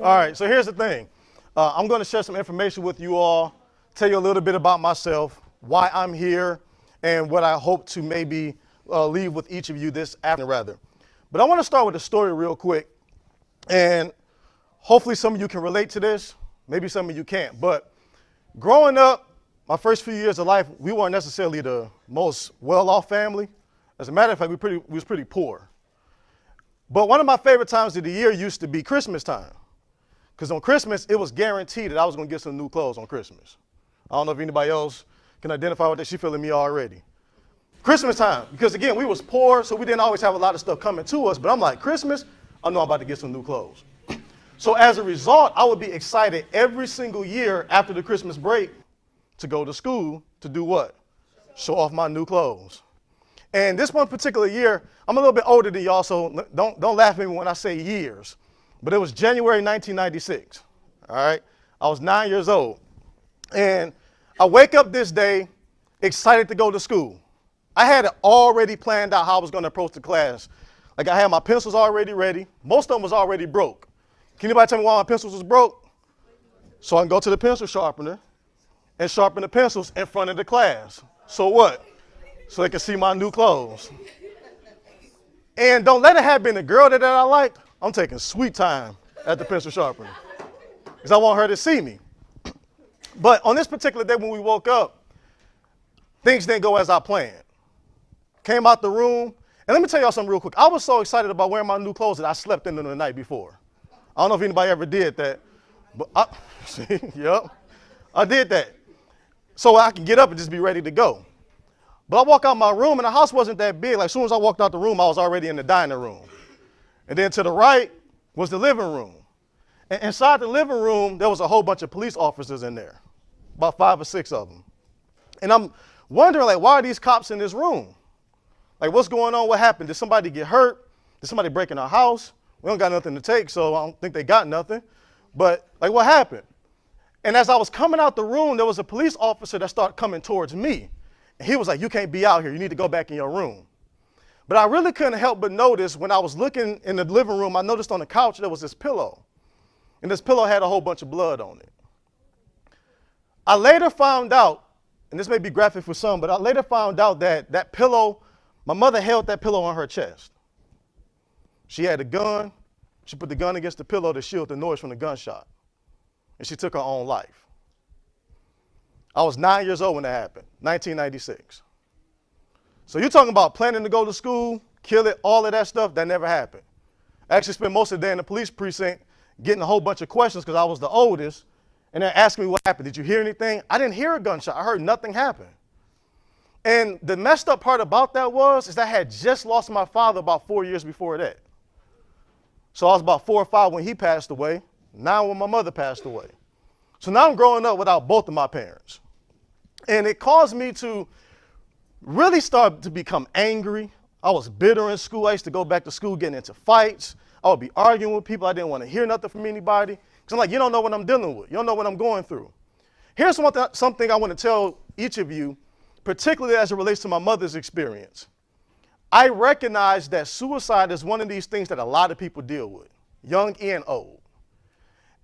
All right, so here's the thing. I'm going to share some information with you all, tell you a little bit about myself, why I'm here, and what I hope to maybe leave with each of you this afternoon, rather. But I want to start with a story real quick, and hopefully some of you can relate to this. Maybe some of you can't. But growing up, my first few years of life, we weren't necessarily the most well-off family. As a matter of fact, we was pretty poor. But one of my favorite times of the year used to be Christmas time. Because on Christmas, it was guaranteed that I was going to get some new clothes on Christmas. I don't know if anybody else can identify with that. She's feeling me already. Christmas time, because again, we was poor, so we didn't always have a lot of stuff coming to us. But I'm like, Christmas, I know I'm about to get some new clothes. So as a result, I would be excited every single year after the Christmas break to go to school to do what? Show off my new clothes. And this one particular year, I'm a little bit older than y'all, so don't laugh at me when I say years. But it was January 1996, all right? I was 9 years old. And I wake up this day excited to go to school. I had it already planned out how I was going to approach the class. Like I had my pencils already ready. Most of them was already broke. Can anybody tell me why my pencils was broke? So I can go to the pencil sharpener and sharpen the pencils in front of the class. So what? So they can see my new clothes. And don't let it have been a girl that I liked. I'm taking sweet time at the pencil sharpener because I want her to see me. But on this particular day when we woke up, things didn't go as I planned. Came out the room, and let me tell y'all something real quick. I was so excited about wearing my new clothes that I slept in them the night before. I don't know if anybody ever did that, but I did that. So I can get up and just be ready to go. But I walk out my room, and the house wasn't that big. Like as soon as I walked out the room, I was already in the dining room. And then to the right was the living room. And inside the living room, there was a whole bunch of police officers in there, about 5 or 6 of them. And I'm wondering, like, why are these cops in this room? Like, what's going on? What happened? Did somebody get hurt? Did somebody break in our house? We don't got nothing to take, so I don't think they got nothing. But, like, what happened? And as I was coming out the room, there was a police officer that started coming towards me. And he was like, you can't be out here. You need to go back in your room. But I really couldn't help but notice when I was looking in the living room, I noticed on the couch there was this pillow. And this pillow had a whole bunch of blood on it. I later found out, and this may be graphic for some, but I later found out that that pillow, my mother held that pillow on her chest. She had a gun. She put the gun against the pillow to shield the noise from the gunshot. And she took her own life. I was 9 years old when that happened, 1996. So you're talking about planning to go to school, kill it, all of that stuff, that never happened. I actually spent most of the day in the police precinct getting a whole bunch of questions because I was the oldest, and they're asking me what happened. Did you hear anything? I didn't hear a gunshot. I heard nothing happen. And the messed up part about that is that I had just lost my father about 4 years before that. So I was about 4 or 5 when he passed away, 9 when my mother passed away. So now I'm growing up without both of my parents. And it caused me to really start to become angry. I was bitter in school. I used to go back to school getting into fights. I would be arguing with people. I didn't want to hear nothing from anybody. Because I'm like, you don't know what I'm dealing with. You don't know what I'm going through. Here's something I want to tell each of you, particularly as it relates to my mother's experience. I recognize that suicide is one of these things that a lot of people deal with, young and old.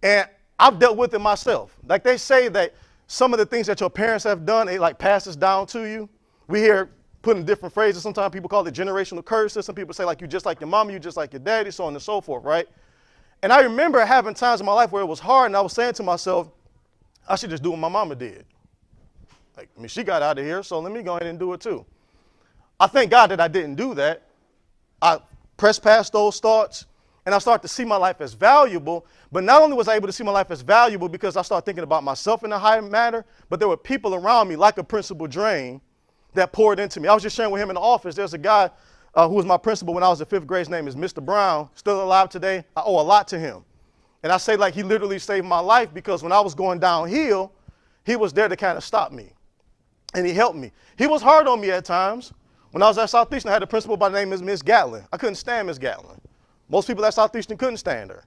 And I've dealt with it myself. Like they say that some of the things that your parents have done, it like passes down to you. We hear put in different phrases. Sometimes people call it generational curses. Some people say like you just like your mama, you just like your daddy, so on and so forth, right? And I remember having times in my life where it was hard, and I was saying to myself, I should just do what my mama did. Like, I mean, she got out of here, so let me go ahead and do it too. I thank God that I didn't do that. I pressed past those thoughts, and I started to see my life as valuable. But not only was I able to see my life as valuable because I started thinking about myself in a higher manner, but there were people around me like a principal drain that poured into me. I was just sharing with him in the office. There's a guy who was my principal when I was in 5th grade. His name is Mr. Brown, still alive today. I owe a lot to him. And I say like he literally saved my life because when I was going downhill, he was there to kind of stop me. And he helped me. He was hard on me at times. When I was at Southeastern, I had a principal by the name of Miss Gatlin. I couldn't stand Miss Gatlin. Most people at Southeastern couldn't stand her.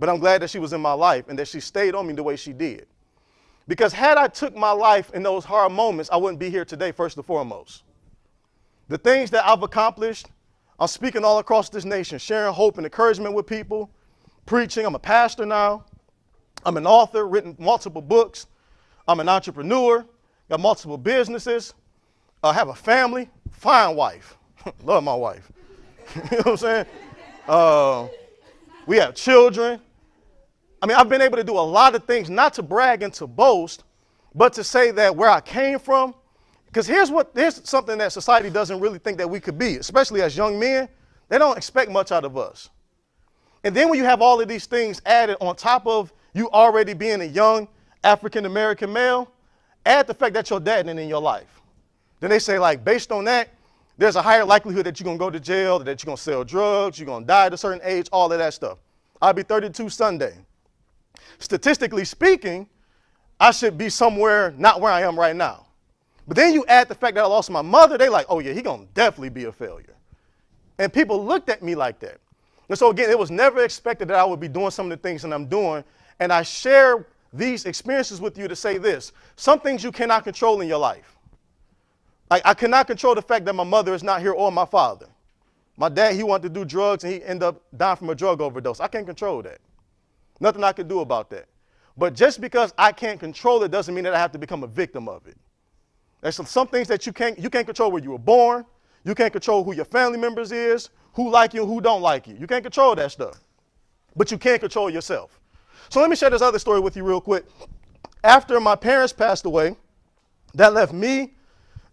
But I'm glad that she was in my life and that she stayed on me the way she did. Because had I took my life in those hard moments, I wouldn't be here today, first and foremost. The things that I've accomplished, I'm speaking all across this nation, sharing hope and encouragement with people. preaching. I'm a pastor now. I'm an author, written multiple books. I'm an entrepreneur, got multiple businesses. I have a family, fine wife. Love my wife. You know what I'm saying? We have children. I mean, I've been able to do a lot of things, not to brag and to boast, but to say that where I came from, because here's something that society doesn't really think that we could be, especially as young men. They don't expect much out of us. And then when you have all of these things added on top of you already being a young African-American male, add the fact that your dad ain't in your life. Then they say, like, based on that, there's a higher likelihood that you're going to go to jail, that you're going to sell drugs, you're going to die at a certain age, all of that stuff. I'll be 32 Sunday. Statistically speaking, I should be somewhere not where I am right now. But then you add the fact that I lost my mother, they like, oh yeah, he going to definitely be a failure. And people looked at me like that. And so again, it was never expected that I would be doing some of the things that I'm doing. And I share these experiences with you to say this: some things you cannot control in your life. I cannot control the fact that my mother is not here or my father. My dad, he wanted to do drugs and he ended up dying from a drug overdose. I can't control that. Nothing I can do about that. But just because I can't control it doesn't mean that I have to become a victim of it. There's some things that you can't control where you were born. You can't control who your family members is, who like you and who don't like you. You can't control that stuff. But you can control yourself. So let me share this other story with you real quick. After my parents passed away, that left me,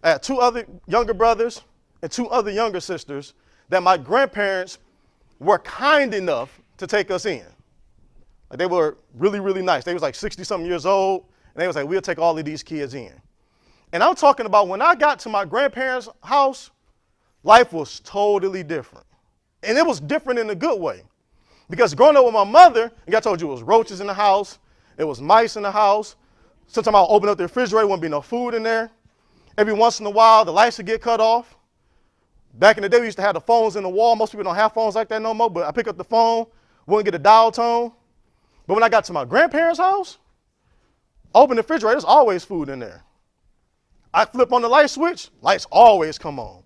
I had 2 other younger brothers and 2 other younger sisters that my grandparents were kind enough to take us in. Like, they were really, really nice. They was like 60-something years old, and they was like, we'll take all of these kids in. And I'm talking about when I got to my grandparents' house, life was totally different. And it was different in a good way. Because growing up with my mother, like I told you, it was roaches in the house. It was mice in the house. Sometimes I'll open up the refrigerator, wouldn't be no food in there. Every once in a while, the lights would get cut off. Back in the day, we used to have the phones in the wall. Most people don't have phones like that no more, but I pick up the phone, wouldn't get a dial tone. But when I got to my grandparents' house, open the refrigerator, there's always food in there. I flip on the light switch, lights always come on.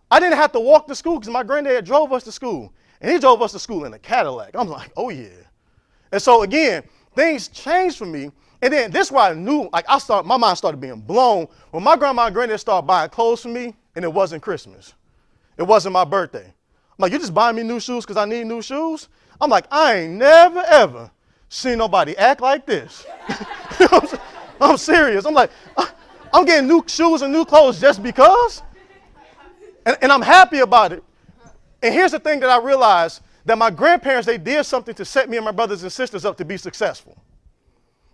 I didn't have to walk to school because my granddad drove us to school. And he drove us to school in a Cadillac. I'm like, oh yeah. And so again, things changed for me. And then this is where I knew, like my mind started being blown when my grandma and granddad started buying clothes for me, and it wasn't Christmas. It wasn't my birthday. I'm like, you just buying me new shoes because I need new shoes? I'm like, I ain't never, ever seen nobody act like this. You know what I'm serious. I'm like, I'm getting new shoes and new clothes just because. And I'm happy about it. And here's the thing that I realized, that my grandparents, they did something to set me and my brothers and sisters up to be successful.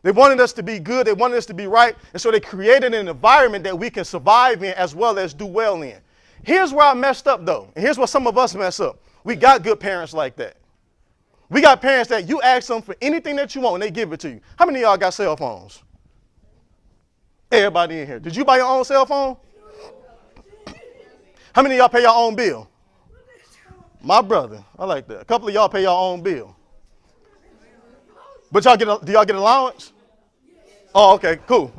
They wanted us to be good. They wanted us to be right. And so they created an environment that we can survive in as well as do well in. Here's where I messed up, though. And here's where some of us mess up. We got good parents like that. We got parents that you ask them for anything that you want and they give it to you. How many of y'all got cell phones? Everybody in here. Did you buy your own cell phone? How many of y'all pay your own bill? My brother. I like that. A couple of y'all pay your own bill. But do y'all get allowance? Oh, okay, cool.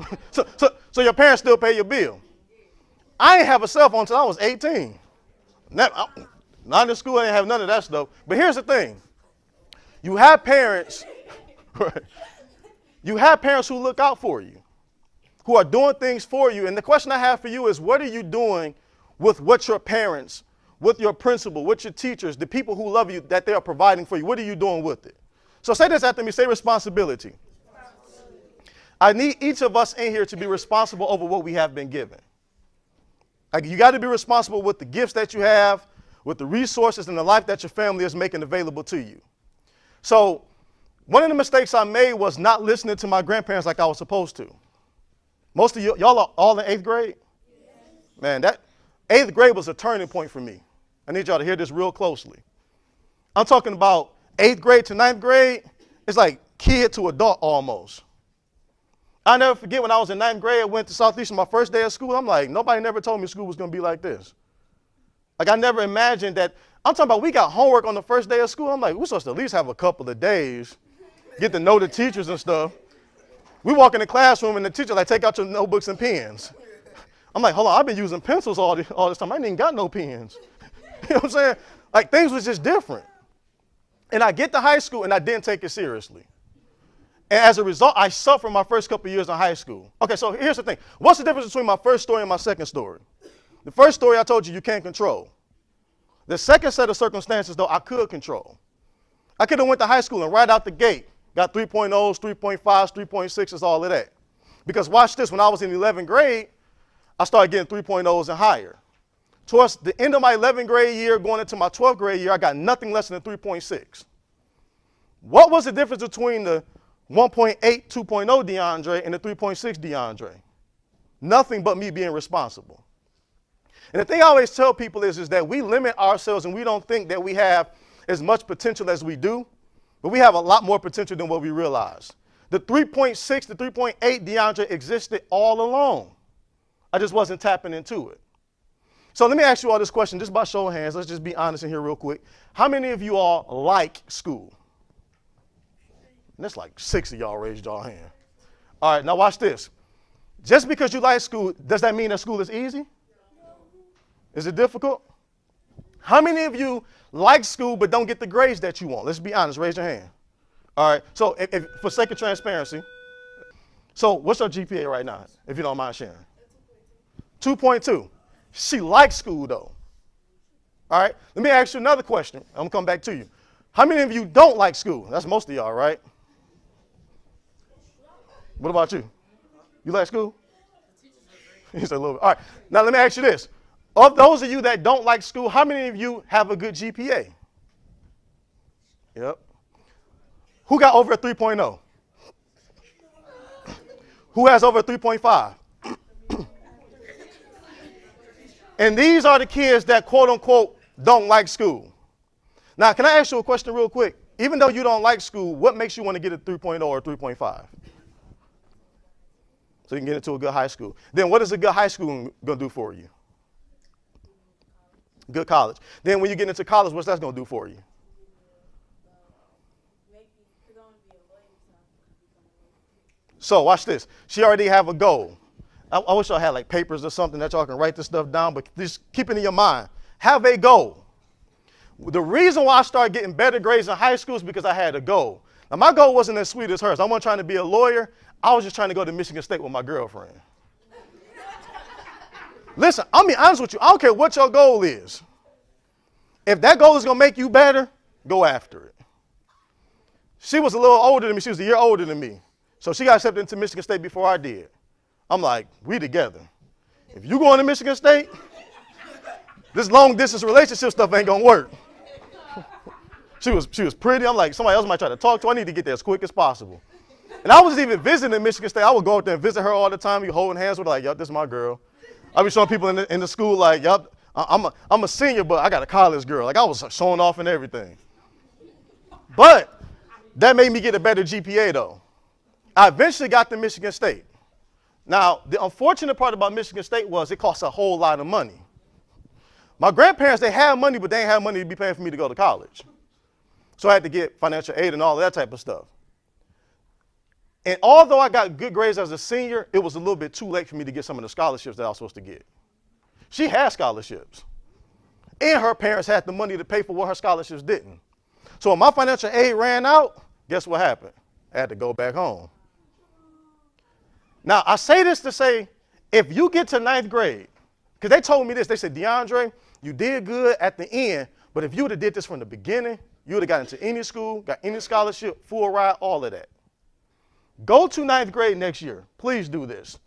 So your parents still pay your bill. I ain't have a cell phone until I was 18. Not in school, I didn't have none of that stuff. But here's the thing. You have parents, right? You have parents who look out for you, who are doing things for you. And the question I have for you is, what are you doing with what your parents, with your principal, with your teachers, the people who love you, that they are providing for you? What are you doing with it? So say this after me, say responsibility. I need each of us in here to be responsible over what we have been given. Like, you got to be responsible with the gifts that you have, with the resources and the life that your family is making available to you. So one of the mistakes I made was not listening to my grandparents like I was supposed to. Most of y'all are all in 8th grade? Man, that 8th grade was a turning point for me. I need y'all to hear this real closely. I'm talking about 8th grade to 9th grade. It's like kid to adult almost. I never forget when I was in 9th grade, I went to Southeastern my first day of school. I'm like, nobody never told me school was going to be like this. Like, I never imagined that. I'm talking about we got homework on the first day of school. I'm like, we're supposed to at least have a couple of days, get to know the teachers and stuff. We walk in the classroom and the teacher like, take out your notebooks and pens. I'm like, hold on, I've been using pencils all this time. I ain't even got no pens. You know what I'm saying? Like, things was just different. And I get to high school, and I didn't take it seriously. And as a result, I suffered my first couple of years in high school. Okay, so here's the thing. What's the difference between my first story and my second story? The first story I told you can't control. The second set of circumstances, though, I could control. I could have went to high school and right out the gate got 3.0s, 3.5s, 3.6s, all of that. Because watch this, when I was in 11th grade, I started getting 3.0s and higher. Towards the end of my 11th grade year, going into my 12th grade year, I got nothing less than a 3.6. What was the difference between the 1.8, 2.0 DeAndre and the 3.6 DeAndre? Nothing but me being responsible. And the thing I always tell people is that we limit ourselves and we don't think that we have as much potential as we do, but we have a lot more potential than what we realize. The 3.6, the 3.8 DeAndre existed all along. I just wasn't tapping into it. So let me ask you all this question, just by show of hands. Let's just be honest in here real quick. How many of you all like school? And that's like 6 of y'all raised y'all hand. All right, now watch this. Just because you like school, does that mean that school is easy? Is it difficult? How many of you like school but don't get the grades that you want? Let's be honest, raise your hand. All right, so if for sake of transparency, so what's your GPA right now, if you don't mind sharing? 2.2. She likes school though. All right, let me ask you another question. I'm gonna come back to you. How many of you don't like school? That's most of y'all, right? What about you? You like school? He said a little bit. All right, now let me ask you this. Of those of you that don't like school, how many of you have a good GPA? Yep. Who got over a 3.0? Who has over a 3.5? And these are the kids that, quote unquote, don't like school. Now, can I ask you a question real quick? Even though you don't like school, what makes you want to get a 3.0 or 3.5? So you can get into a good high school. Then what is a good high school going to do for you? Good college. Then when you get into college, what's that going to do for you? So watch this. She already have a goal. I wish I had like papers or something that y'all can write this stuff down, but just keep it in your mind. Have a goal. The reason why I started getting better grades in high school is because I had a goal. Now my goal wasn't as sweet as hers. I wasn't trying to be a lawyer. I was just trying to go to Michigan State with my girlfriend. Listen, I'll be honest with you. I don't care what your goal is. If that goal is going to make you better, go after it. She was a little older than me. She was a year older than me. So she got accepted into Michigan State before I did. I'm like, we together. If you going to Michigan State, this long distance relationship stuff ain't going to work. She was pretty. I'm like, somebody else might try to talk to her. I need to get there as quick as possible. And I wasn't even visiting Michigan State. I would go up there and visit her all the time. You holding hands with her like, yup, this is my girl. I be showing people in the school like, yup, I'm a senior, but I got a college girl. Like I was showing off and everything. But that made me get a better GPA though. I eventually got to Michigan State. Now, the unfortunate part about Michigan State was it cost a whole lot of money. My grandparents, they had money, but they didn't have money to be paying for me to go to college. So I had to get financial aid and all that type of stuff. And although I got good grades as a senior, it was a little bit too late for me to get some of the scholarships that I was supposed to get. She had scholarships. And her parents had the money to pay for what her scholarships didn't. So when my financial aid ran out, guess what happened? I had to go back home. Now, I say this to say, if you get to 9th grade, because they told me this, they said, DeAndre, you did good at the end, but if you would have did this from the beginning, you would have got into any school, got any scholarship, full ride, all of that. Go to 9th grade next year. Please do this.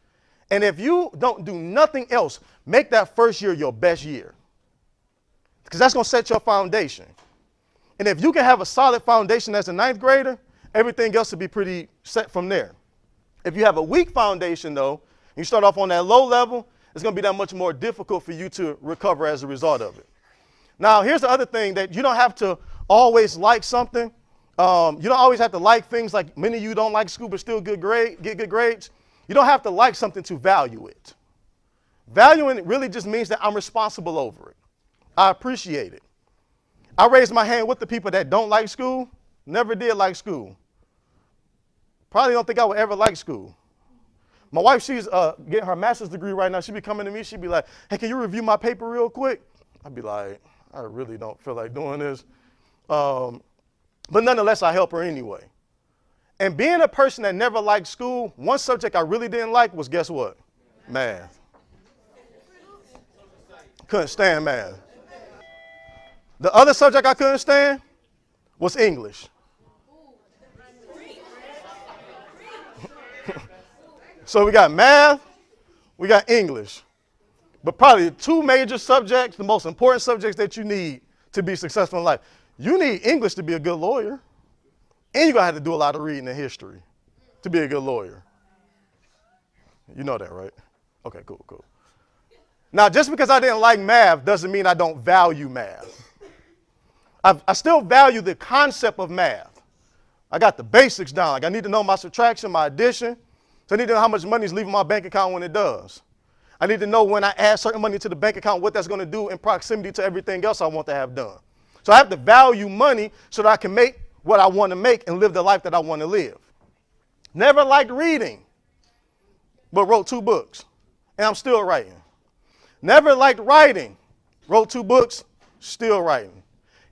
And if you don't do nothing else, make that first year your best year. Because that's going to set your foundation. And if you can have a solid foundation as a 9th grader, everything else will be pretty set from there. If you have a weak foundation, though, and you start off on that low level, it's going to be that much more difficult for you to recover as a result of it. Now, here's the other thing, that you don't have to always like something. You don't always have to like things, like many of you don't like school but still get good grades. You don't have to like something to value it. Valuing it really just means that I'm responsible over it. I appreciate it. I raised my hand with the people that don't like school, never did like school. Probably don't think I would ever like school. My wife, she's getting her master's degree right now. She'd be coming to me. She'd be like, hey, can you review my paper real quick? I'd be like, I really don't feel like doing this. But nonetheless, I help her anyway. And being a person that never liked school, one subject I really didn't like was, guess what? Math. Couldn't stand math. The other subject I couldn't stand was English. So we got math, we got English. But probably the two major subjects, the most important subjects that you need to be successful in life. You need English to be a good lawyer. And you're going to have to do a lot of reading and history to be a good lawyer. You know that, right? Okay, cool. Now, just because I didn't like math doesn't mean I don't value math. I still value the concept of math. I got the basics down. Like I need to know my subtraction, my addition. So I need to know how much money is leaving my bank account when it does. I need to know when I add certain money to the bank account, what that's going to do in proximity to everything else I want to have done. So I have to value money so that I can make what I want to make and live the life that I want to live. Never liked reading, but wrote 2 books, and I'm still writing. Never liked writing, wrote 2 books, still writing.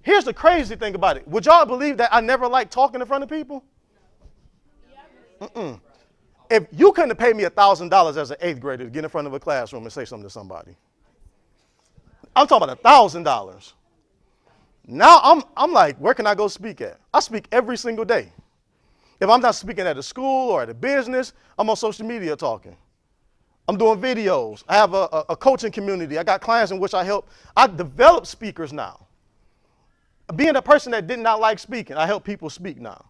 Here's the crazy thing about it. Would y'all believe that I never liked talking in front of people? If you couldn't have paid me $1,000 as an 8th grader to get in front of a classroom and say something to somebody, I'm talking about $1,000. Now I'm like, where can I go speak at? I speak every single day. If I'm not speaking at a school or at a business, I'm on social media talking. I'm doing videos. I have a coaching community. I got clients in which I help. I develop speakers now. Being a person that did not like speaking, I help people speak now.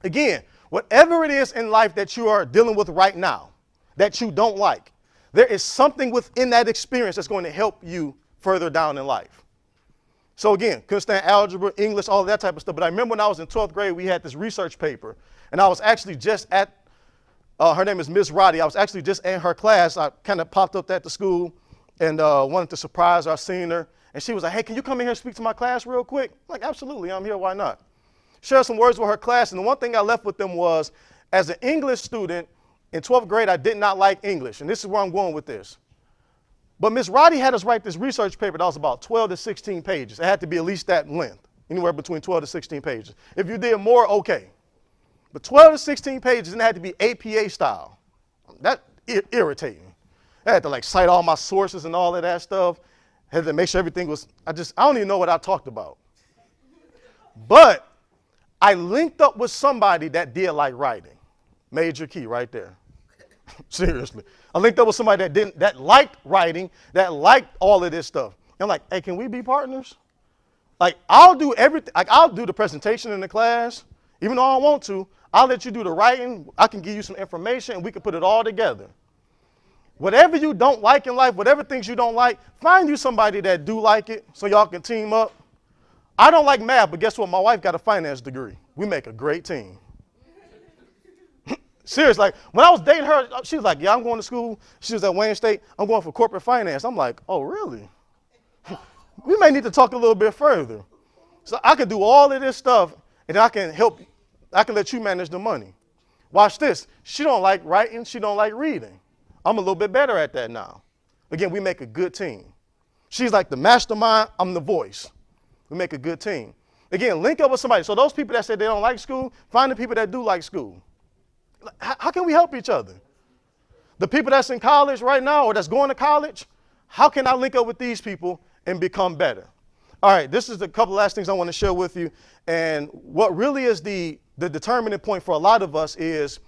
Again, whatever it is in life that you are dealing with right now that you don't like, there is something within that experience that's going to help you further down in life. So again, couldn't stand algebra, English, all that type of stuff. But I remember when I was in 12th grade, we had this research paper. And I was actually just at, her name is Miss Roddy. I was actually just in her class. I kind of popped up at the school and wanted to surprise her. I seen her. And she was like, hey, can you come in here and speak to my class real quick? I'm like, absolutely, I'm here, why not? Share some words with her class. And the one thing I left with them was, as an English student in 12th grade, I did not like English. And this is where I'm going with this. But Miss Roddy had us write this research paper that was about 12 to 16 pages. It had to be at least that length, anywhere between 12 to 16 pages. If you did more, okay. But 12 to 16 pages, and it had to be APA style. That irritating. I had to like cite all my sources and all of that stuff. Had to make sure everything was, I don't even know what I talked about. But I linked up with somebody that did like writing. Major key right there. Seriously. I linked up with somebody that liked writing, that liked all of this stuff. And I'm like, hey, can we be partners? Like, I'll do everything. Like, I'll do the presentation in the class. Even though I don't want to, I'll let you do the writing. I can give you some information, and we can put it all together. Whatever you don't like in life, whatever things you don't like, find you somebody that do like it so y'all can team up. I don't like math, but guess what? My wife got a finance degree. We make a great team. Seriously, like when I was dating her, she was like, yeah, I'm going to school. She was at Wayne State. I'm going for corporate finance. I'm like, oh, really? We may need to talk a little bit further. So I can do all of this stuff, and I can help. I can let you manage the money. Watch this. She don't like writing. She don't like reading. I'm a little bit better at that now. Again, we make a good team. She's like the mastermind. I'm the voice. We make a good team. Again, link up with somebody. So those people that say they don't like school, find the people that do like school. How can we help each other? The people that's in college right now or that's going to college, how can I link up with these people and become better? All right, this is a couple last things I want to share with you. And what really is the determining point for a lot of us is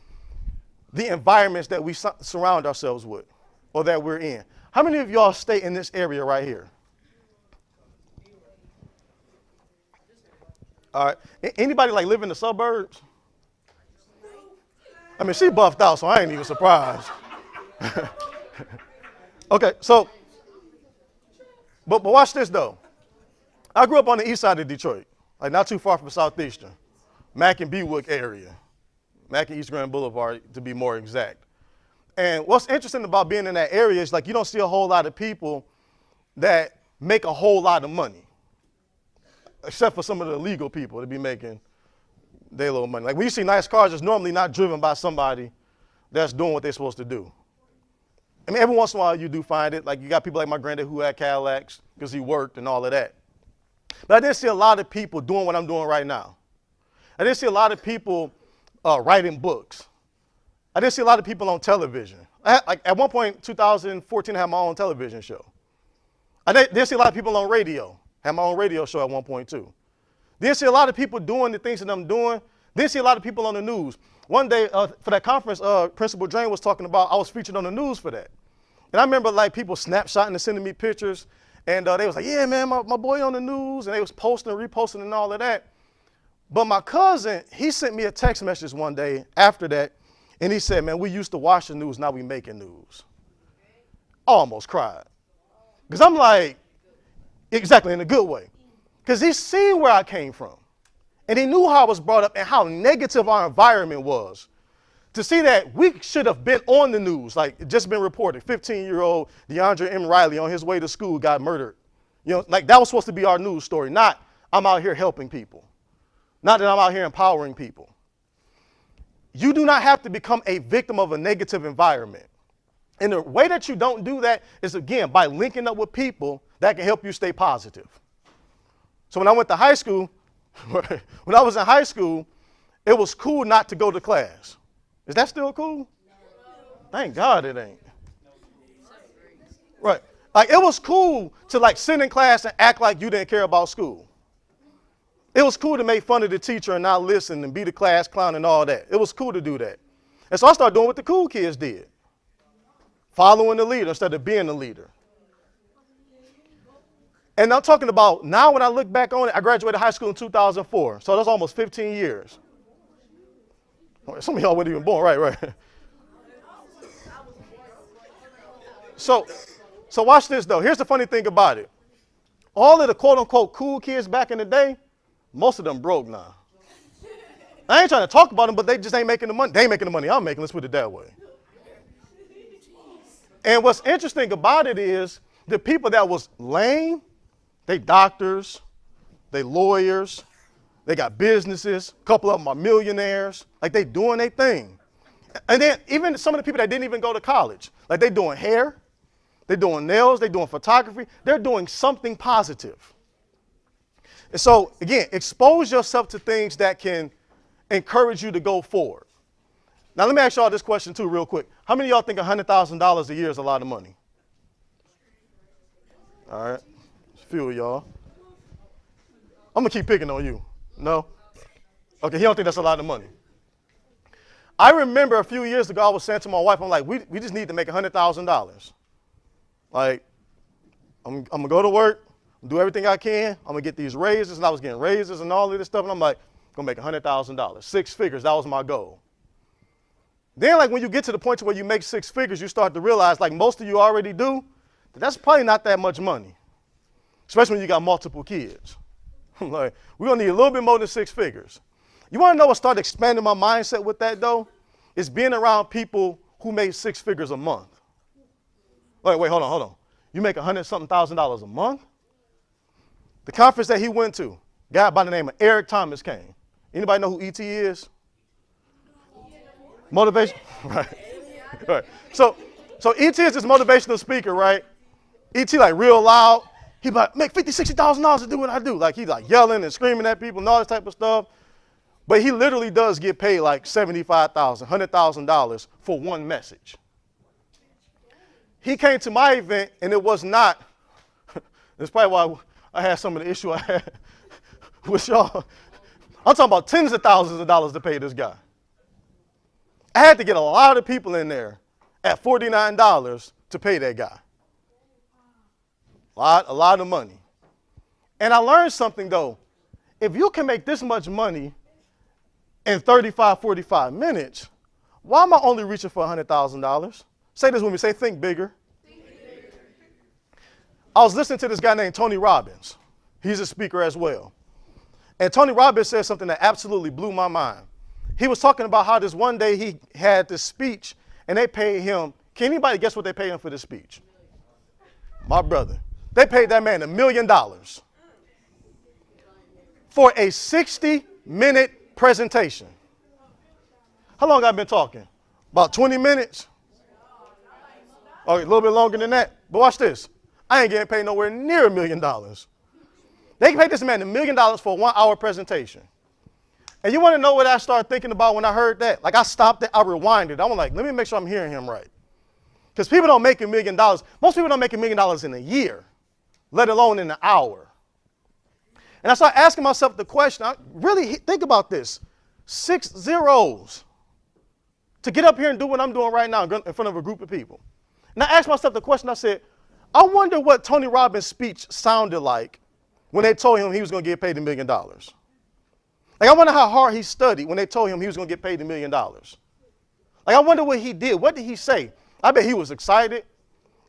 the environments that we surround ourselves with or that we're in. How many of y'all stay in this area right here? All right. Anybody like live in the suburbs? I mean, she buffed out, so I ain't even surprised. Okay, so, but watch this though. I grew up on the east side of Detroit, like not too far from Southeastern, Mack and Bewood area, Mack and East Grand Boulevard to be more exact. And what's interesting about being in that area is like you don't see a whole lot of people that make a whole lot of money, except for some of the illegal people that be making their little money. Like when you see nice cars, it's normally not driven by somebody that's doing what they're supposed to do. I mean, every once in a while you do find it. Like you got people like my granddad who had Cadillacs because he worked and all of that. But I didn't see a lot of people doing what I'm doing right now. I didn't see a lot of people writing books. I didn't see a lot of people on television. At one point, 2014, I had my own television show. I didn't see a lot of people on radio. I had my own radio show at one point, too. Didn't see a lot of people doing the things that I'm doing. Didn't see a lot of people on the news. One day, for that conference, Principal Drain was talking about, I was featured on the news for that. And I remember like people snapshotting and sending me pictures. And they was like, yeah, man, my boy on the news. And they was posting and reposting and all of that. But my cousin, he sent me a text message one day after that. And he said, man, we used to watch the news, now we making news. I almost cried. Because I'm like, exactly, in a good way. Because he seen where I came from. And he knew how I was brought up and how negative our environment was. To see that we should have been on the news, like it just been reported, 15-year-old DeAndre M. Riley on his way to school got murdered. You know, like that was supposed to be our news story, not I'm out here helping people. Not that I'm out here empowering people. You do not have to become a victim of a negative environment. And the way that you don't do that is, again, by linking up with people that can help you stay positive. So when I went to high school, when I was in high school, it was cool not to go to class. Is that still cool? No. Thank God it ain't. Right. Like it was cool to like sit in class and act like you didn't care about school. It was cool to make fun of the teacher and not listen and be the class clown and all that. It was cool to do that. And so I started doing what the cool kids did. Following the leader instead of being the leader. And I'm talking about now when I look back on it, I graduated high school in 2004. So that's almost 15 years. Some of y'all weren't even born, right. So watch this, though. Here's the funny thing about it. All of the quote-unquote cool kids back in the day, most of them broke now. I ain't trying to talk about them, but they just ain't making the money. They ain't making the money I'm making, let's put it that way. And what's interesting about it is the people that was lame, they doctors, they lawyers, they got businesses, a couple of them are millionaires, like they doing their thing. And then even some of the people that didn't even go to college, like they doing hair, they doing nails, they doing photography, they're doing something positive. And so again, expose yourself to things that can encourage you to go forward. Now let me ask y'all this question too real quick. How many of y'all think $100,000 a year is a lot of money? All right, a few of y'all. I'm gonna keep picking on you. No? Okay, he don't think that's a lot of money. I remember a few years ago, I was saying to my wife, I'm like, we just need to make $100,000. Like, I'm going to go to work, do everything I can. I'm going to get these raises, and I was getting raises and all of this stuff, and I'm like, I'm going to make $100,000. 6 figures, that was my goal. Then, like, when you get to the point where you make 6 figures, you start to realize, like most of you already do, that that's probably not that much money, especially when you got multiple kids. Like, we're going to need a little bit more than 6 figures. You want to know what started expanding my mindset with that, though? It's being around people who made 6 figures a month. Wait, hold on. You make $100-something thousand a month? The conference that he went to, a guy by the name of Eric Thomas came. Anybody know who E.T. is? Motivation? Right. So E.T. is this motivational speaker, right? E.T. like real loud. He like, make $50,000, $60,000 to do what I do. Like he's like yelling and screaming at people and all this type of stuff. But he literally does get paid like $75,000, $100,000 for one message. He came to my event and it was not, that's probably why I had some of the issue I had with y'all. I'm talking about tens of thousands of dollars to pay this guy. I had to get a lot of people in there at $49 to pay that guy. A lot of money. And I learned something though. If you can make this much money in 35, 45 minutes, why am I only reaching for $100,000? Say this with me, say think bigger. I was listening to this guy named Tony Robbins. He's a speaker as well. And Tony Robbins said something that absolutely blew my mind. He was talking about how this one day he had this speech and they paid him, can anybody guess what they paid him for this speech? My brother. They paid that man $1 million for a 60-minute presentation. How long have I been talking? About 20 minutes? Oh, a little bit longer than that. But watch this. I ain't getting paid nowhere near $1 million. They paid this man $1 million for a 1-hour presentation. And you want to know what I started thinking about when I heard that? Like I stopped it, I rewinded. I'm like, let me make sure I'm hearing him right. Because people don't make $1 million. Most people don't make $1 million in a year, let alone in an hour. And I started asking myself the question, really think about this. 6 zeros to get up here and do what I'm doing right now in front of a group of people. And I asked myself the question, I said, I wonder what Tony Robbins' speech sounded like when they told him he was going to get paid $1 million. Like, I wonder how hard he studied when they told him he was going to get paid $1 million. Like, I wonder what he did. What did he say? I bet he was excited.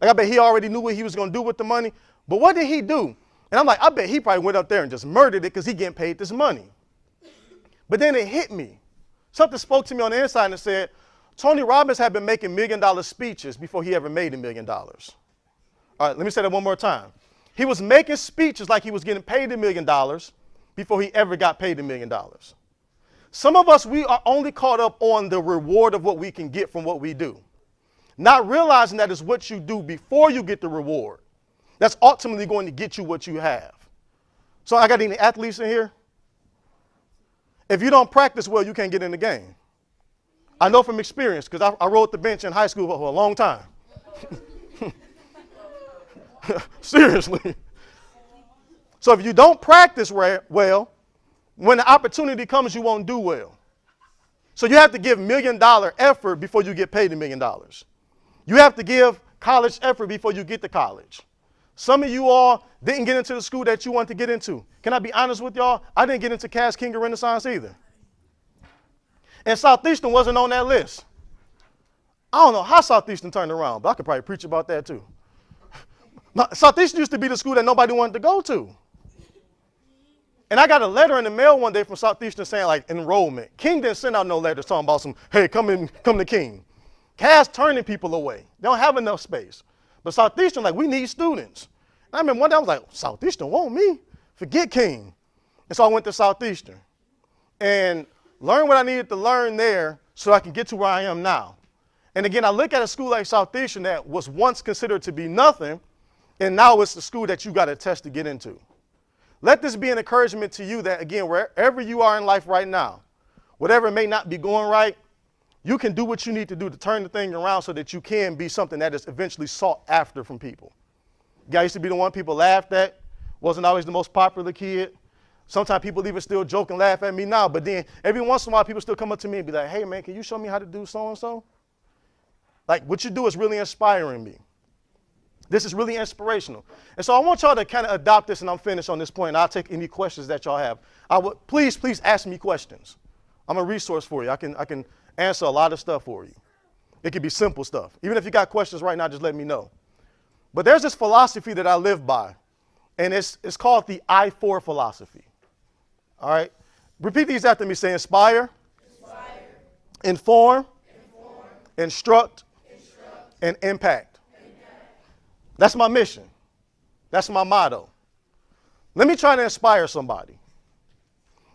Like, I bet he already knew what he was going to do with the money. But what did he do? And I'm like, I bet he probably went up there and just murdered it because he getting paid this money. But then it hit me. Something spoke to me on the inside and said, Tony Robbins had been making $1 million speeches before he ever made $1 million. All right, let me say that one more time. He was making speeches like he was getting paid $1 million before he ever got paid $1 million. Some of us, we are only caught up on the reward of what we can get from what we do, not realizing that it's what you do before you get the reward that's ultimately going to get you what you have. So I got any athletes in here? If you don't practice well, you can't get in the game. I know from experience because I rode the bench in high school for a long time. Seriously. So if you don't practice well, when the opportunity comes, you won't do well. So you have to give $1 million effort before you get paid $1 million. You have to give college effort before you get to college. Some of you all didn't get into the school that you want to get into. Can I be honest with y'all? I didn't get into Cass King or Renaissance either. And Southeastern wasn't on that list. I don't know how Southeastern turned around, but I could probably preach about that too. Southeastern used to be the school that nobody wanted to go to. And I got a letter in the mail one day from Southeastern saying, like, enrollment. King didn't send out no letters talking about some, hey, come to King. Cass turning people away. They don't have enough space. But Southeastern, like, we need students. And I remember one day I was like, Southeastern want me? Forget King. And so I went to Southeastern and learned what I needed to learn there so I can get to where I am now. And again, I look at a school like Southeastern that was once considered to be nothing, and now it's the school that you got to test to get into. Let this be an encouragement to you that, again, wherever you are in life right now, whatever may not be going right, you can do what you need to do to turn the thing around so that you can be something that is eventually sought after from people. I used to be the one people laughed at, wasn't always the most popular kid. Sometimes people even still joke and laugh at me now, but then every once in a while people still come up to me and be like, hey man, can you show me how to do so-and-so? Like what you do is really inspiring me. This is really inspirational. And so I want y'all to kind of adopt this, and I'm finished on this point, and I'll take any questions that y'all have. Please ask me questions. I'm a resource for you. I can answer a lot of stuff for you. It could be simple stuff. Even if you got questions right now, just let me know. But there's this philosophy that I live by, and it's called the I-4 philosophy. All right? Repeat these after me. Say inspire, inform, instruct, and impact. That's my mission. That's my motto. Let me try to inspire somebody.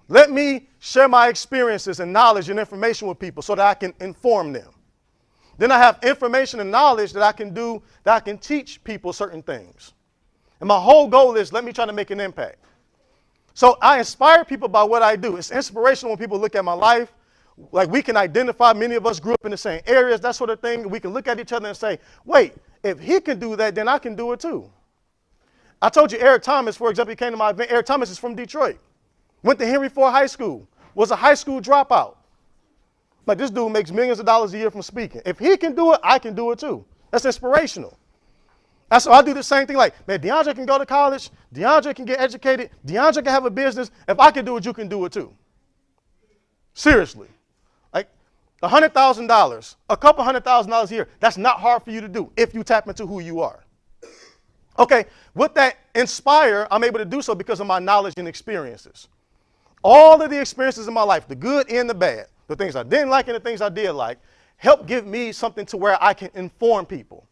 Let me share my experiences and knowledge and information with people so that I can inform them. Then I have information and knowledge that I can do, that I can teach people certain things. And my whole goal is let me try to make an impact. So I inspire people by what I do. It's inspirational when people look at my life. Like we can identify, many of us grew up in the same areas, that sort of thing. We can look at each other and say, wait, if he can do that, then I can do it too. I told you Eric Thomas, for example, he came to my event. Eric Thomas is from Detroit. Went to Henry Ford High School. Was a high school dropout. Like this dude makes millions of dollars a year from speaking. If he can do it, I can do it too. That's inspirational. That's why I do the same thing. Like, man, DeAndre can go to college. DeAndre can get educated. DeAndre can have a business. If I can do it, you can do it too. Seriously. Like $100,000, a couple $100,000 a year, that's not hard for you to do if you tap into who you are. Okay, with that inspire, I'm able to do so because of my knowledge and experiences. All of the experiences in my life, the good and the bad, the things I didn't like and the things I did like, help give me something to where I can inform people.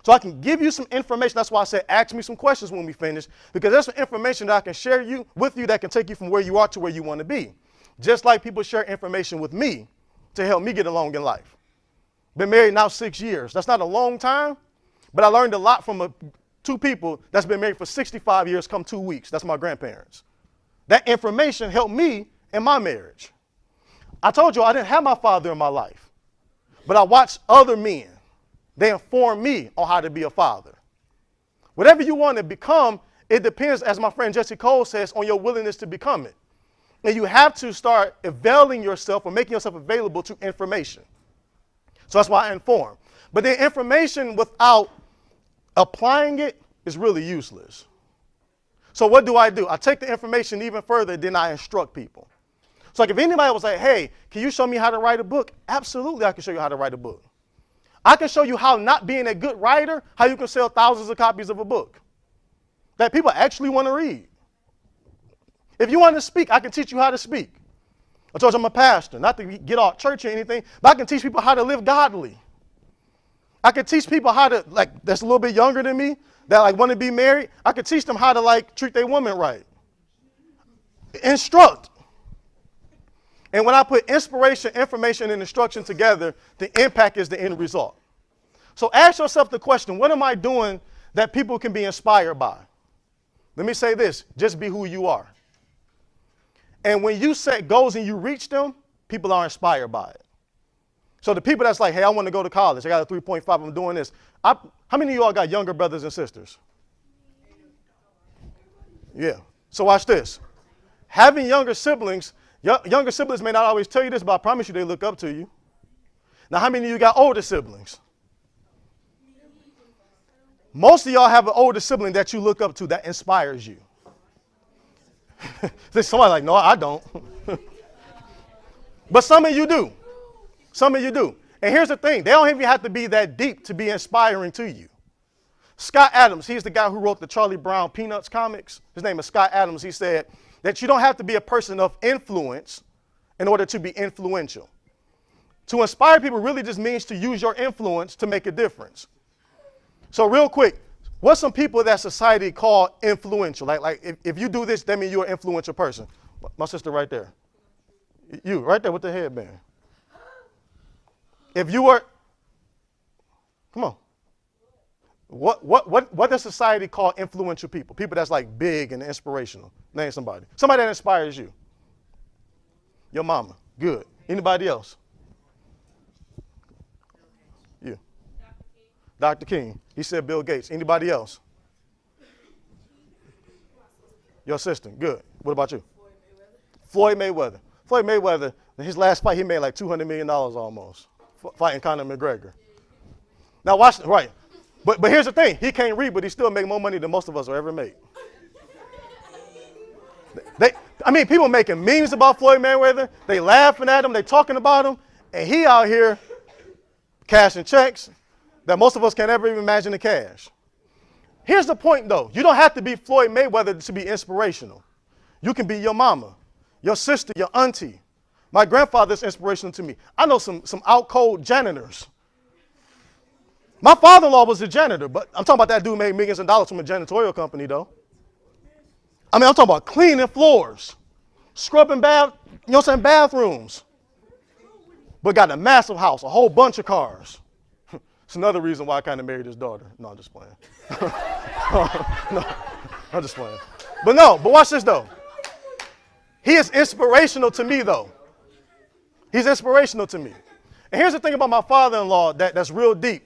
So I can give you some information. That's why I said ask me some questions when we finish, because there's some information that I can share with you that can take you from where you are to where you want to be. Just like people share information with me to help me get along in life. Been married now 6 years. That's not a long time, but I learned a lot from two people that's been married for 65 years come 2 weeks. That's my grandparents. That information helped me in my marriage. I told you I didn't have my father in my life, but I watched other men. They informed me on how to be a father. Whatever you want to become, it depends, as my friend Jesse Cole says, on your willingness to become it. And you have to start availing yourself or making yourself available to information. So that's why I inform. But the information without applying it is really useless. So what do? I take the information even further, then I instruct people. So like if anybody was like, hey, can you show me how to write a book? Absolutely, I can show you how to write a book. I can show you how, not being a good writer, how you can sell thousands of copies of a book that people actually want to read. If you want to speak, I can teach you how to speak. I told you I'm a pastor, not to get off church or anything, but I can teach people how to live godly. I can teach people how to, like, that's a little bit younger than me, that like want to be married. I can teach them how to like treat their woman right. Instruct. And when I put inspiration, information, and instruction together, the impact is the end result. So ask yourself the question, what am I doing that people can be inspired by? Let me say this, just be who you are. And when you set goals and you reach them, people are inspired by it. So the people that's like, hey, I want to go to college. I got a 3.5, I'm doing this. How many of you all got younger brothers and sisters? Yeah. So watch this. Having younger siblings may not always tell you this, but I promise you they look up to you. Now, how many of you got older siblings? Most of y'all have an older sibling that you look up to that inspires you. Somebody like, no, I don't. But some of you do. Some of you do. And here's the thing. They don't even have to be that deep to be inspiring to you. Scott Adams, he's the guy who wrote the Charlie Brown Peanuts comics. His name is Scott Adams. He said that you don't have to be a person of influence in order to be influential. To inspire people really just means to use your influence to make a difference. So real quick, what's some people that society call influential? Like if you do this, that means you're an influential person. My sister right there. You, right there with the headband. If you were, come on. What does society call influential people? People that's like big and inspirational. Name somebody. Somebody that inspires you. Your mama. Good. Anybody else? You. Dr. King. He said Bill Gates. Anybody else? Your sister. Good. What about you? Floyd Mayweather. Floyd Mayweather, his last fight, he made like $200 million almost, fighting Conor McGregor. Now watch, right. But here's the thing. He can't read, but he still make more money than most of us will ever make. People making memes about Floyd Mayweather. They laughing at him. They talking about him. And he out here cashing checks that most of us can't ever even imagine to cash. Here's the point, though. You don't have to be Floyd Mayweather to be inspirational. You can be your mama, your sister, your auntie. My grandfather's inspirational to me. I know some out cold janitors. My father-in-law was a janitor, but I'm talking about that dude made millions of dollars from a janitorial company, though. I'm talking about cleaning floors, scrubbing bathrooms. But got a massive house, a whole bunch of cars. It's another reason why I kind of married his daughter. No, I'm just playing. No, I'm just playing. But watch this, though. He is inspirational to me, though. He's inspirational to me. And here's the thing about my father-in-law that's real deep.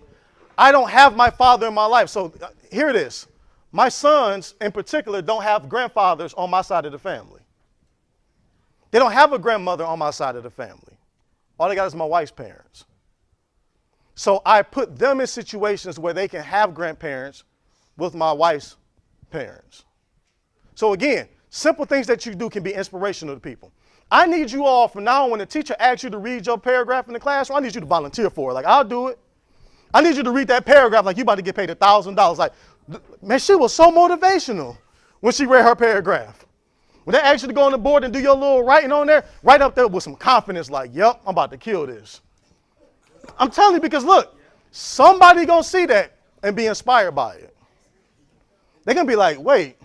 I don't have my father in my life. So here it is. My sons, in particular, don't have grandfathers on my side of the family. They don't have a grandmother on my side of the family. All they got is my wife's parents. So I put them in situations where they can have grandparents with my wife's parents. So again, simple things that you do can be inspirational to people. I need you all from now on, when the teacher asks you to read your paragraph in the classroom, I need you to volunteer for it. Like, I'll do it. I need you to read that paragraph like you about to get paid $1,000. Like, man, she was so motivational when she read her paragraph. When they ask you to go on the board and do your little writing on there, right up there with some confidence like, yep, I'm about to kill this. I'm telling you, because look, somebody gonna see that and be inspired by it. They're gonna be like, wait,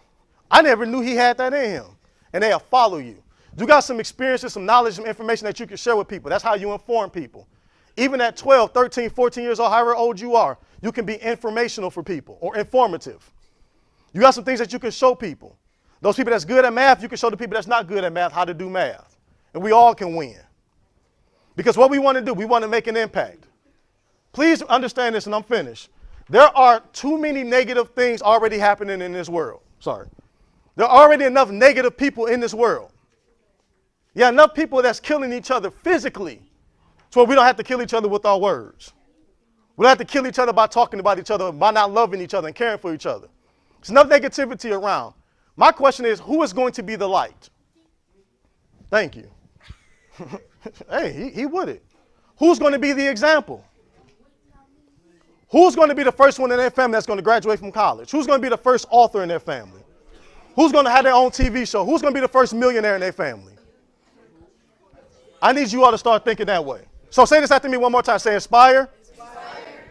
I never knew he had that in him. And they'll follow you. You got some experiences, some knowledge, some information that you can share with people. That's how you inform people. Even at 12, 13, 14 years old, however old you are, you can be informational for people or informative. You got some things that you can show people. Those people that's good at math, you can show the people that's not good at math how to do math. And we all can win. Because what we want to do, we want to make an impact. Please understand this, and I'm finished. There are too many negative things already happening in this world. Sorry. There are already enough negative people in this world. Yeah, enough people that's killing each other physically, so we don't have to kill each other with our words. We don't have to kill each other by talking about each other, by not loving each other and caring for each other. There's enough negativity around. My question is, who is going to be the light? Thank you. Hey, he would it. Who's going to be the example? Who's going to be the first one in their family that's going to graduate from college? Who's going to be the first author in their family? Who's going to have their own TV show? Who's going to be the first millionaire in their family? I need you all to start thinking that way. So say this after me one more time. Say inspire,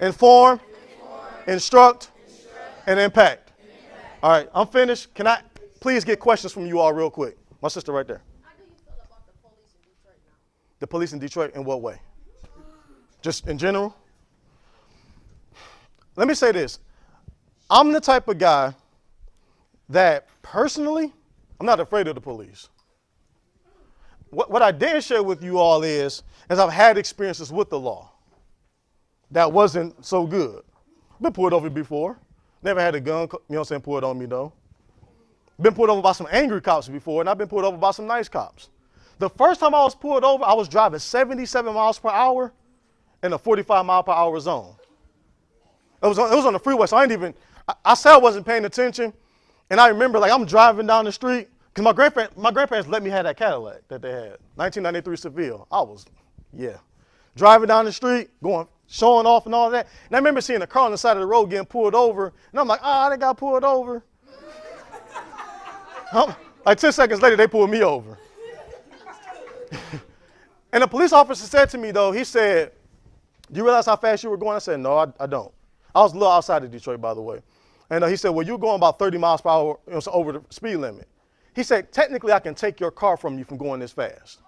inform, instruct, and impact. All right, I'm finished. Can I please get questions from you all real quick? My sister right there. How do you feel about the police in Detroit now? The police in Detroit in what way? Just in general? Let me say this. I'm the type of guy that personally, I'm not afraid of the police. What I didn't share with you all is I've had experiences with the law that wasn't so good. Been pulled over before. Never had a gun, you know what I'm saying, pulled on me though. Been pulled over by some angry cops before, and I've been pulled over by some nice cops. The first time I was pulled over, I was driving 77 miles per hour in a 45 mile per hour zone. It was on the freeway, so I said I wasn't paying attention. And I remember, like, I'm driving down the street, because my grandparents let me have that Cadillac that they had, 1993 Seville. Driving down the street, showing off and all that. And I remember seeing a car on the side of the road getting pulled over, and I'm like, they got pulled over. Like 10 seconds later, they pulled me over. And the police officer said to me, though, he said, "Do you realize how fast you were going?" I said, "No, I don't." I was a little outside of Detroit, by the way. And he said, "Well, you're going about 30 miles per hour, so over the speed limit." He said, "Technically, I can take your car from you from going this fast."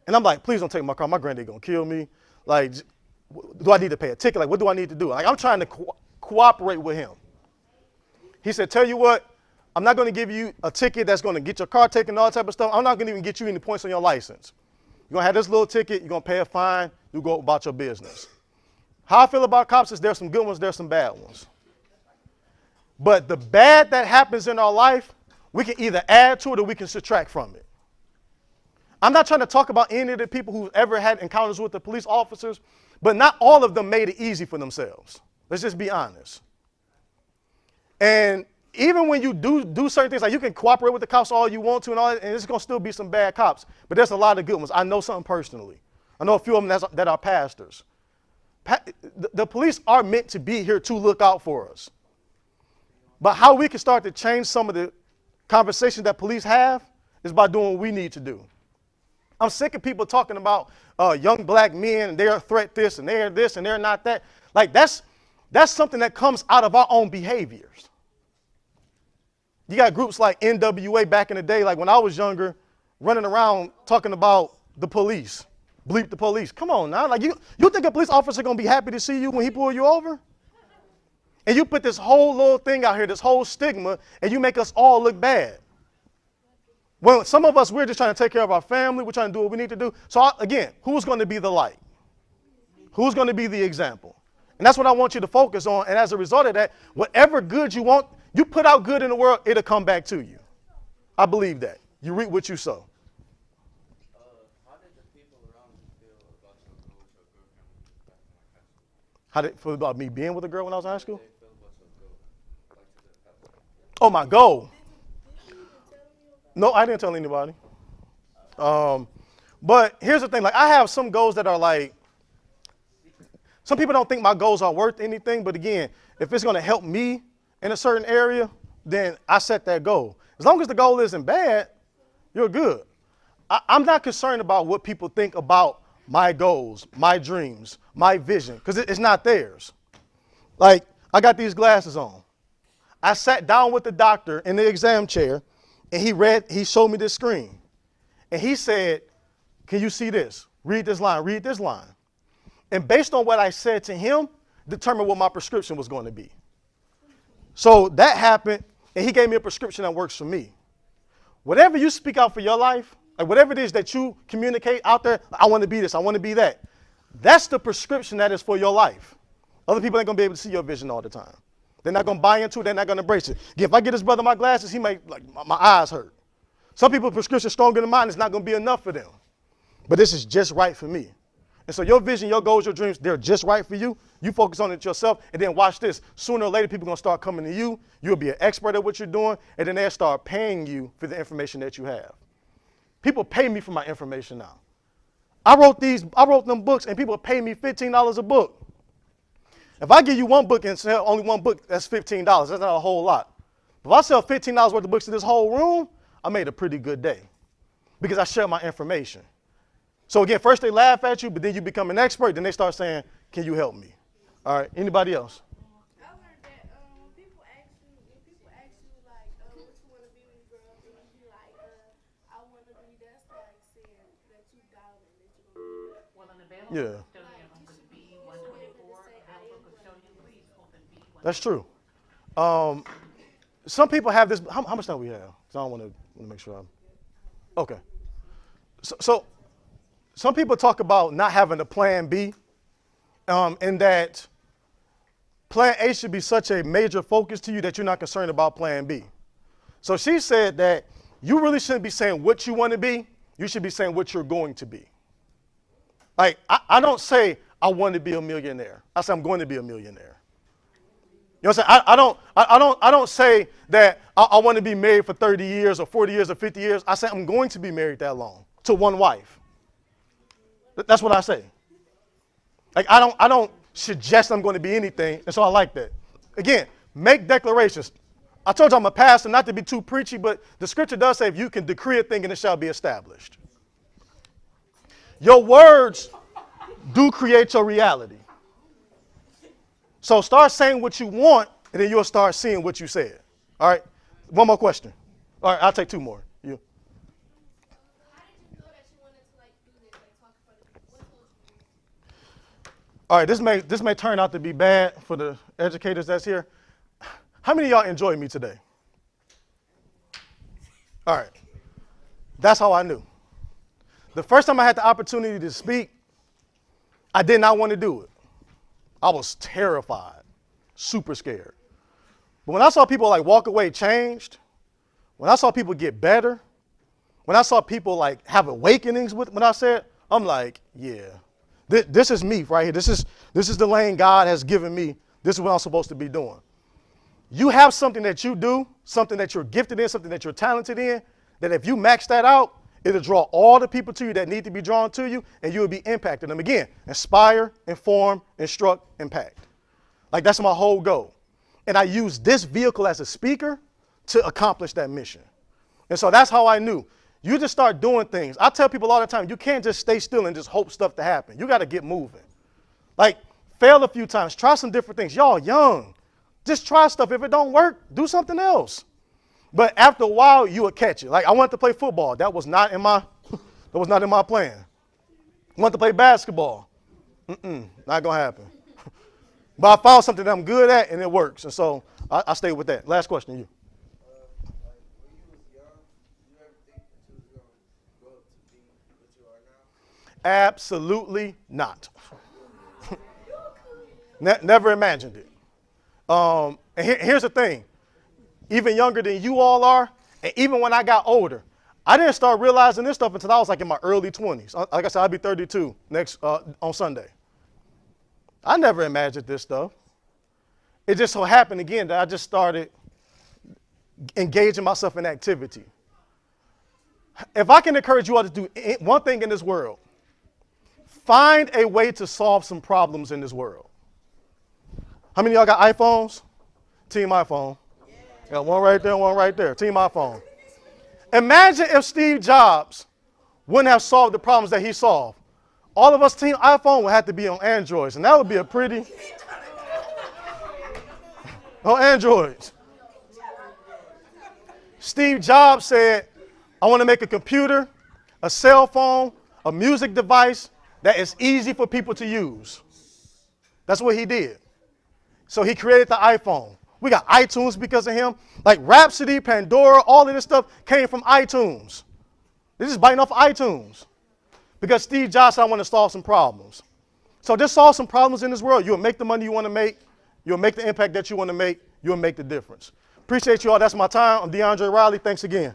And I'm like, "Please don't take my car. My granddad going to kill me. Like, do I need to pay a ticket? Like, what do I need to do?" Like, I'm trying to cooperate with him. He said, "Tell you what, I'm not going to give you a ticket that's going to get your car taken and all that type of stuff. I'm not going to even get you any points on your license. You're going to have this little ticket. You're going to pay a fine. You go about your business." How I feel about cops is there's some good ones, there's some bad ones. But the bad that happens in our life, we can either add to it or we can subtract from it. I'm not trying to talk about any of the people who've ever had encounters with the police officers, but not all of them made it easy for themselves. Let's just be honest. And even when you do certain things, like you can cooperate with the cops all you want to and all that, and there's going to still be some bad cops. But there's a lot of good ones. I know something personally. I know a few of them that are pastors. The police are meant to be here to look out for us. But how we can start to change some of the conversations that police have is by doing what we need to do. I'm sick of people talking about young black men and they're a threat this and they're this and they're not that. Like that's something that comes out of our own behaviors. You got groups like NWA back in the day, like when I was younger, running around talking about the police. Bleep the police. Come on now. Like you think a police officer gonna be happy to see you when he pull you over? And you put this whole little thing out here, this whole stigma, and you make us all look bad. Well, some of us, we're just trying to take care of our family. We're trying to do what we need to do. So again, who's going to be the light? Who's going to be the example? And that's what I want you to focus on. And as a result of that, whatever good you want, you put out good in the world, it'll come back to you. I believe that. You reap what you sow. How did the people around you feel about your girlfriend back in high school? How did it feel about me being with a girl when I was in high school? How did they feel about your girl? Oh, my goal. No, I didn't tell anybody. But here's the thing. Like, I have some goals that are like, some people don't think my goals are worth anything. But again, if it's going to help me in a certain area, then I set that goal. As long as the goal isn't bad, you're good. I'm not concerned about what people think about my goals, my dreams, my vision, because it's not theirs. Like, I got these glasses on. I sat down with the doctor in the exam chair, and he showed me this screen. And he said, "Can you see this? Read this line, read this line." And based on what I said to him, determined what my prescription was going to be. So that happened, and he gave me a prescription that works for me. Whatever you speak out for your life, Like whatever it is that you communicate out there, I want to be this, I want to be that. That's the prescription that is for your life. Other people ain't going to be able to see your vision all the time. They're not going to buy into it. They're not going to embrace it. If I get this brother my glasses, he may, like, my eyes hurt. Some people's prescription stronger than mine. It's not going to be enough for them. But this is just right for me. And so your vision, your goals, your dreams, they're just right for you. You focus on it yourself. And then watch this. Sooner or later, people are going to start coming to you. You'll be an expert at what you're doing. And then they'll start paying you for the information that you have. People pay me for my information now. I wrote them books, and people pay me $15 a book. If I give you one book and sell only one book, that's $15. That's not a whole lot. If I sell $15 worth of books to this whole room, I made a pretty good day because I share my information. So again, first they laugh at you, but then you become an expert. Then they start saying, can you help me? All right, anybody else? I learned that when people ask you like, what you want to be when you grow up, and you be like, I want to be, that's like saying that you doubt it, that you're going to be. Well, in the Bible, Yeah. That's true. Some people have this. How much time we have? So I want to make sure I'm. Okay. So some people talk about not having a plan B, and that plan A should be such a major focus to you that you're not concerned about plan B. So she said that you really shouldn't be saying what you want to be. You should be saying what you're going to be. Like I don't say I want to be a millionaire. I say I'm going to be a millionaire. You know what I'm saying? I don't say that I want to be married for 30 years or 40 years or 50 years. I say I'm going to be married that long to one wife. That's what I say. Like I don't suggest I'm going to be anything, and so I like that. Again, make declarations. I told you I'm a pastor, not to be too preachy, but the scripture does say if you can decree a thing and it shall be established. Your words do create your reality. So start saying what you want, and then you'll start seeing what you said. All right? One more question. All right, I'll take two more. You. How did you know that you wanted to like do this, like talk in front of people? What told you? All right, this may turn out to be bad for the educators that's here. How many of y'all enjoy me today? All right. That's how I knew. The first time I had the opportunity to speak, I did not want to do it. I was terrified, super scared. But when I saw people like walk away changed, when I saw people get better, when I saw people like have awakenings with when I said, I'm like, yeah, this is me right here. This is the lane God has given me. This is what I'm supposed to be doing. You have something that you do, something that you're gifted in, something that you're talented in, that if you max that out, it'll draw all the people to you that need to be drawn to you, and you will be impacting them. Again, inspire, inform, instruct, impact. Like that's my whole goal. And I use this vehicle as a speaker to accomplish that mission. And so that's how I knew. You just start doing things. I tell people all the time, you can't just stay still and just hope stuff to happen. You got to get moving. Like fail a few times, try some different things. Y'all young. Just try stuff. If it don't work, do something else. But after a while, you will catch it. Like I wanted to play football. That was not in my plan. I wanted to play basketball. Not gonna happen. But I found something that I'm good at and it works. And so I stayed with that. Last question, you. Like when you was young, did you ever think that you was gonna grow up to be what you are now? Absolutely not. Never imagined it. And here's the thing. Even younger than you all are, and even when I got older, I didn't start realizing this stuff until I was like in my early 20s. Like I said, I'll be 32 next on Sunday. I never imagined this stuff. It just so happened again that I just started engaging myself in activity. If I can encourage you all to do one thing in this world, find a way to solve some problems in this world. How many of y'all got iPhones? Team iPhone. Got one right there, one right there. Team iPhone. Imagine if Steve Jobs wouldn't have solved the problems that he solved. All of us Team iPhone would have to be on Androids, and that would be a pretty... on Androids. Steve Jobs said, I want to make a computer, a cell phone, a music device that is easy for people to use. That's what he did. So he created the iPhone. We got iTunes because of him. Like Rhapsody, Pandora, all of this stuff came from iTunes. They're just biting off iTunes. Because Steve Jobs said, I want to solve some problems. So just solve some problems in this world. You'll make the money you want to make. You'll make the impact that you want to make. You'll make the difference. Appreciate you all. That's my time. I'm DeAndre Riley. Thanks again.